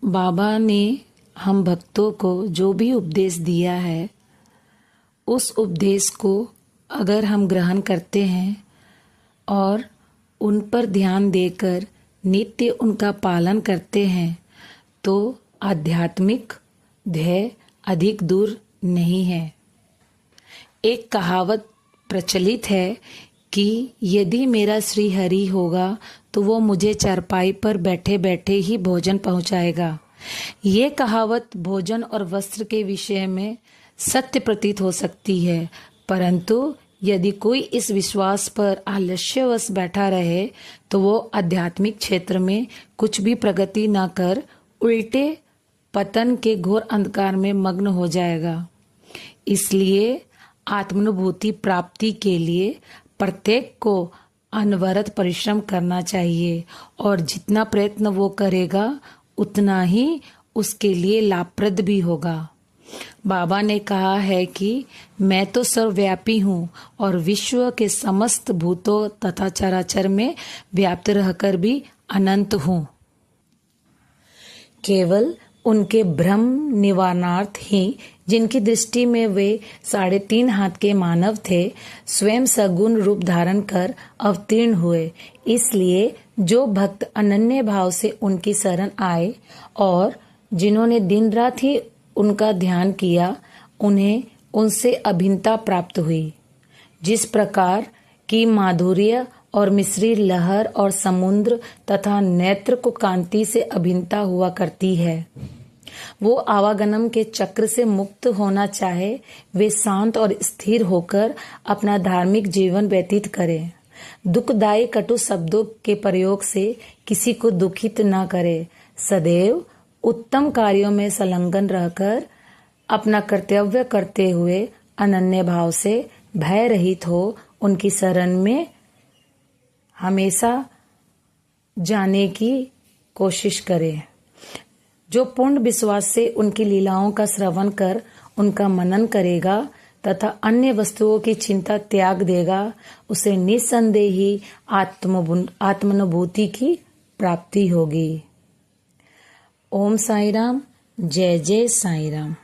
बाबा ने हम भक्तों को जो भी उपदेश दिया है, उस उपदेश को अगर हम ग्रहण करते हैं और उन पर ध्यान देकर नित्य उनका पालन करते हैं तो आध्यात्मिक ध्येय अधिक दूर नहीं है। एक कहावत प्रचलित है कि यदि मेरा श्री हरि होगा तो वो मुझे चारपाई पर बैठे बैठे ही भोजन पहुंचाएगा। ये कहावत भोजन और वस्त्र के विषय में सत्य प्रतीत हो सकती है, परंतु यदि कोई इस विश्वास पर आलस्यवश बैठा रहे तो वो आध्यात्मिक क्षेत्र में कुछ भी प्रगति न कर उल्टे पतन के घोर अंधकार में मग्न हो जाएगा। इसलिए आत्मानुभूति प्राप्ति के लिए प्रत्येक को अनवरत परिश्रम करना चाहिए और जितना प्रयत्न वो करेगा उतना ही उसके लिए लाभप्रद भी होगा। बाबा ने कहा है कि मैं तो सर्वव्यापी हूँ और विश्व के समस्त भूतों तथा चराचर में व्याप्त रहकर भी अनंत हूँ। केवल उनके भ्रम निवारणार्थ ही जिनकी दृष्टि में वे 3.5 हाथ के मानव थे, स्वयं सगुण रूप धारण कर अवतीर्ण हुए। इसलिए जो भक्त अनन्य भाव से उनकी शरण आए और जिन्होंने दिन रात ही उनका ध्यान किया, उन्हें उनसे अभिन्नता प्राप्त हुई। जिस प्रकार की माधुर्य और मिश्री लहर और समुद्र तथा नेत्र को कांति से अभिन्नता हुआ करती है, वो आवागमन के चक्र से मुक्त होना चाहे, वे शांत और स्थिर होकर अपना धार्मिक जीवन व्यतीत करें। दुखदायी कटु शब्दों के प्रयोग से किसी को दुखित न करे। सदैव उत्तम कार्यों में संलग्न रहकर अपना कर्तव्य करते हुए अनन्य भाव से भय रहित हो उनकी शरण में हमेशा जाने की कोशिश करें। जो पूर्ण विश्वास से उनकी लीलाओं का श्रवण कर उनका मनन करेगा तथा अन्य वस्तुओं की चिंता त्याग देगा, उसे निस्संदेह ही आत्मानुभूति की प्राप्ति होगी। ओम साई राम। जय जय साई राम।